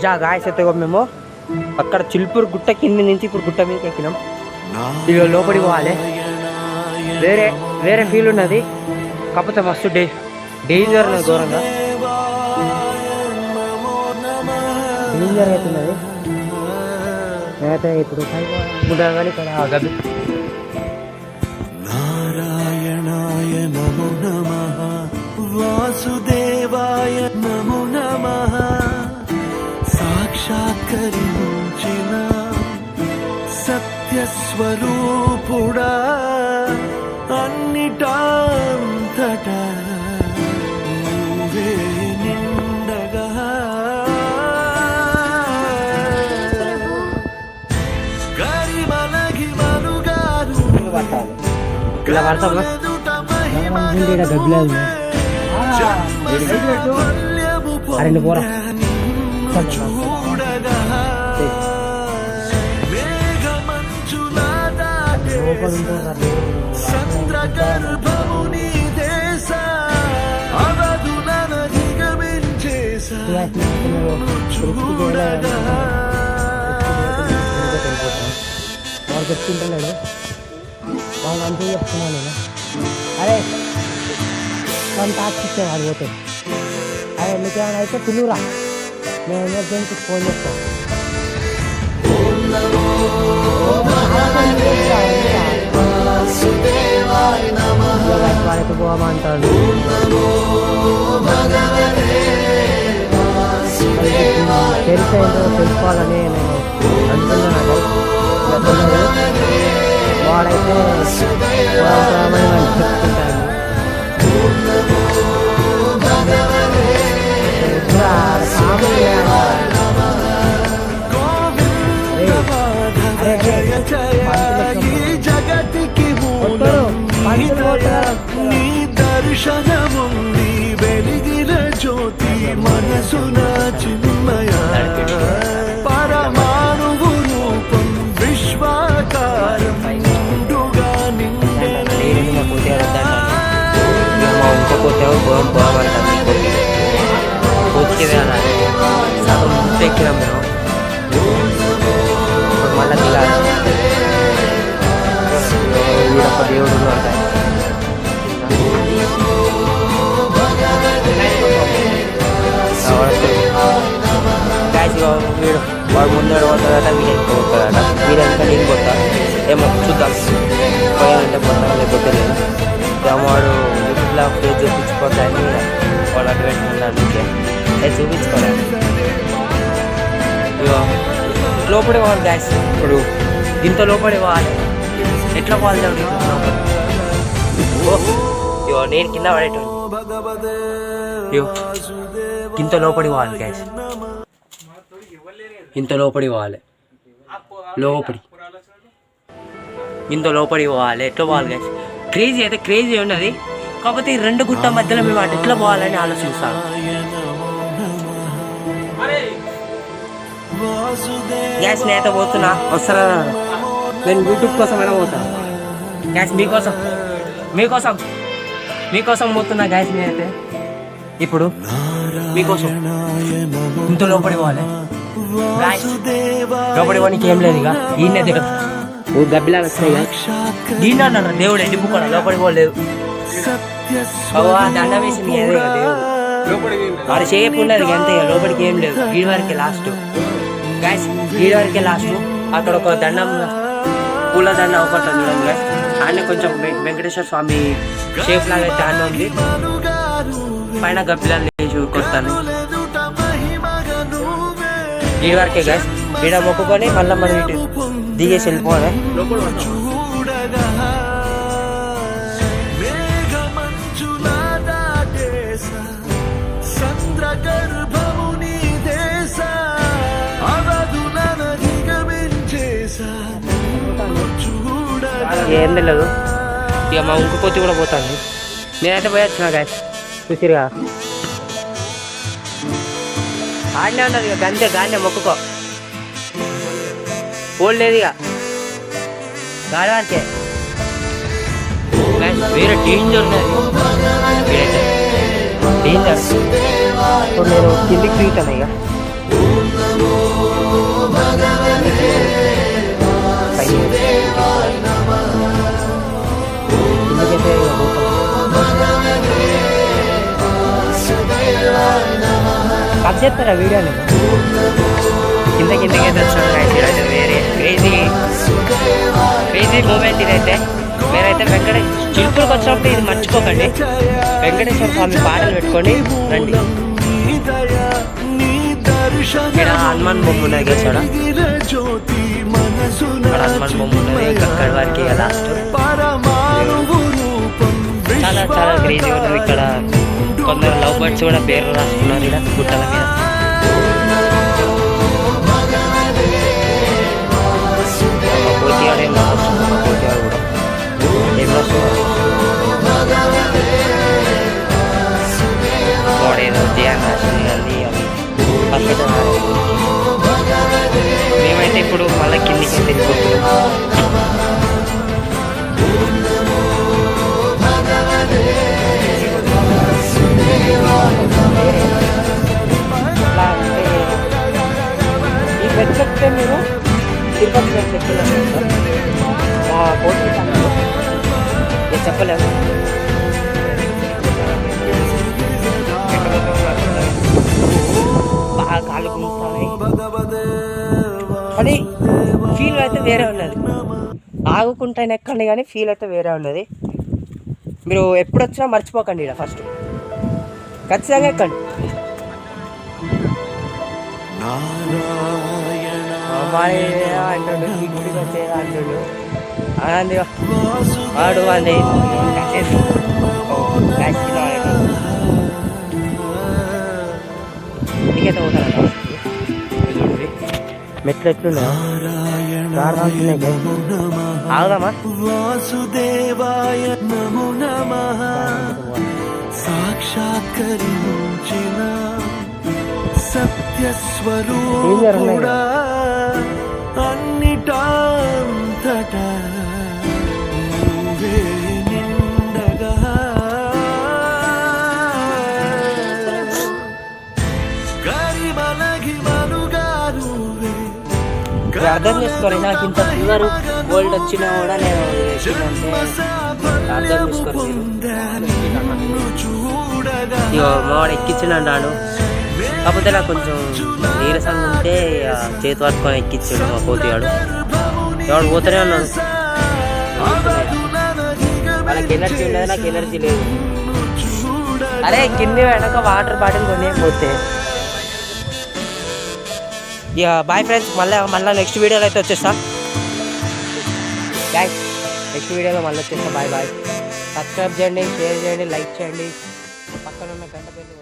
Yeah guys అయితే మేము అక్కడ చిల్పూరు గుట్ట కింది నుంచి ఇప్పుడు గుట్ట మీదకి ఎక్కినాం. ఇక లోపలికి పోవాలి. వేరే ఫీల్ ఉన్నది, కాకపోతే మస్తు డేంజర్ ఉన్నది, దూరంగా డేంజర్ అవుతున్నది. నేనైతే ఇప్పుడు కానీ ఇక్కడ గది నారాయణాయ నమో నమః వాసుదేవాయ నమో నమః సాక్షాత్కరించిన సత్యస్వరూపుడా అన్నిటాంతటా నువ్వే నిండగా ఇలా పడతామా గబ్బిలేదు రెండు పోరా వాళ్ళు చెప్తుంటున్నాడు, వాళ్ళు అంతే చెప్తున్నాను నేను. అరే కొంత ఆశిచ్చేవాడు పోతే, అరే నీకేమైనా అయితే పిలువురా, నేను ఎమర్జెన్సీ ఫోన్ చేస్తాను. వాడికి పోమంటాడు. తెలిసేంటో తెలుసుకోవాలని నేను అంటున్నాను. వాడైతే చెప్తుంటాను. జగతికి నీ దర్శనముంది వెలిగిన జ్యోతి మనసున చిన్మయ పరమాణువు రూపం విశ్వాకారం నిండుగా ఎక్కినాం మేము. మళ్ళీ దిగాలి. వీడొక దేవుడు ఉంటాయి. వీడు వాడు ముందు పోతాడట, వీడు పోతాడట, వీడంతా నేను పోతా ఏమో చూద్దాం. పోయాలంటే పోతాను, లేకపోతే లేదు. వాడు యూట్యూబ్లో పేజ్ చూపించుకోవడానికి వాడు అటు పెట్టుకున్నాడు. అది చూపించుకోవాలి. లోపడి పోవాలి గ్యాస్. ఇప్పుడు ఇంత లోపడి పోవాలి. ఎట్లా పోవాలి లోపలి? నేను కింద పడేటోని. ఇంత లోపడి పోవాలి గ్యాస్, ఇంత లోపడి పోవాలి. ఇంత లోపడి పోవాలి. ఎట్లా పోవాలి గ్యాస్? క్రేజీ అయితే క్రేజీ ఉన్నది, కాకపోతే ఈ రెండు గుట్ట మధ్యలో మేము అటు ఎట్లా పోవాలని ఆలోచిస్తాను. గ్యాస్ నేనైతే పోతున్నా, వస్తారా? నేను యూట్యూబ్ కోసం అయినా పోతాను గ్యాస్. మీకోసం పోతున్నా గ్యాస్. నేనైతే ఇప్పుడు మీకోసం ఇంత లోపడి పోవాలి. లోపడి పోనీకి ఏం లేదు. ఇక ఈయన దగ్గర గబ్బిలాగా వస్తాయి కదా, ఈయన అన్నారు దేవుడు ఎండిపోకుండా లోపడి పోలేదు. దండ వేసింది దేవుడు, వాడు షేప్ ఉన్నది అంతే. లోపలికి ఏం లేదు. గీడి వరకే లాస్ట్ గ్యాస్, గీడి వరకే లాస్ట్. అక్కడ ఒక దండం, పూల దండం ఒకటి చూడండి గ్యాస్. ఆయన కొంచెం వెంకటేశ్వర స్వామి షేప్ లాగా అయితే ఆయన ఉంది. పైన గబ్బిలాలు వేసి కొడతాను. గీడి వరకే గ్యాస్. గీడ మొక్కుకొని మళ్ళీ మనం ఇటు దిగేసి వెళ్ళిపోవాలి. ఏం తెలియదు. ఇక మా ఇంకో కొద్ది కూడా పోతాను. నేనైతే పోయి వచ్చిన గ్యాస్. చూసిరుగా ఆడనే ఉన్నది. ఇక గంతే, గానే మొక్కుకో పోలేదు. ఇక గాడి వరకే వేరే డేంజర్ ఉన్నది. డేంజర్. ఇప్పుడు నేను కిందికి దిగుతాను. ఇక చేస్తారా వీడియోని కిందకైతే వచ్చాను guys. ఇదైతే వేరే క్రేజీ మూమెంట్ ఇదైతే. మీరైతే చిలుపులకు వచ్చినప్పుడు ఇది మర్చిపోకండి, వెంకటేశ్వర స్వామి పాటలు పెట్టుకొని రండి. ఇక్కడ హనుమాన్ బొమ్మ ఉన్నది కదా, ఇక్కడ హనుమాన్ బొమ్మ ఉన్నది అక్కడి వరకు లాస్ట్. చాలా చాలా క్రేజీ ఉన్నది. ఇక్కడ కొందరు లవ్ బర్డ్స్ కూడా పేర్లు రాసుకున్నారు ఇక్కడ గుట్టల మీద. కోతియాడు ఏం రావచ్చు, కోతియాడు కూడా ఏం రాస్తున్నారు వాడేదో ధ్యాన్ రాసింది అది పర్ఫెక్ట్. మేమైతే ఇప్పుడు మళ్ళీ కిందికి వెళ్ళిపోతున్నాం. ఈ బెడ్ చెప్తే మీరు తిరుపతి బెడ్ చెప్తున్నారు కోటి నేను చెప్పలేము. బాగా కాళ్ళు గుంటున్నాయి కానీ ఫీల్ అయితే వేరే ఉన్నది. ఆగుకుంటాను ఎక్కండి కానీ ఫీల్ అయితే వేరే ఉన్నది. మీరు ఎప్పుడు వచ్చినా మర్చిపోకండి ఇక్కడ ఫస్ట్ ఖచ్చితంగా ఎక్కండి. అంటుండు ఈ గుడికి వచ్చేదా అంటుండు అంది వాడు అంది ఇంకైతే పోతాను మెట్లు ఎట్లున్నాయా ఆగుదామా? వాసుదేవాయ నమో నమః సాక్షాత్కరించిన సత్యస్వరూపుడా అన్నిటాంతటా నీవే నిండగా అర్థం చేసుకోరు. నాకు ఇంత ఫీవర్ గోల్డ్ వచ్చినా కూడా నేను అర్థం చేసుకోరు. మావాడు ఎక్కించున్నాడు, కాకపోతే నాకు కొంచెం నీరసంగా ఉంటే చేతి పట్టుకొని ఎక్కించాడు మా కోతివాడు. ఎవడు పోతూనే ఉన్నాడు. వాళ్ళకి ఎనర్జీ ఉండదు, నాకు ఎనర్జీ లేదు. అరే కింది వెనక వాటర్ బాటిల్ కొని పోతే ఇక బాయ్ ఫ్రెండ్స్. మళ్ళీ నెక్స్ట్ వీడియోలో అయితే వచ్చేస్తా. బాయ్, నెక్స్ట్ వీడియోలో మళ్ళీ వచ్చేస్తా. Bye bye. సబ్స్క్రైబ్ చేయండి, షేర్ చేయండి, లైక్ చేయండి, పక్కన ఉన్న గంట పేరు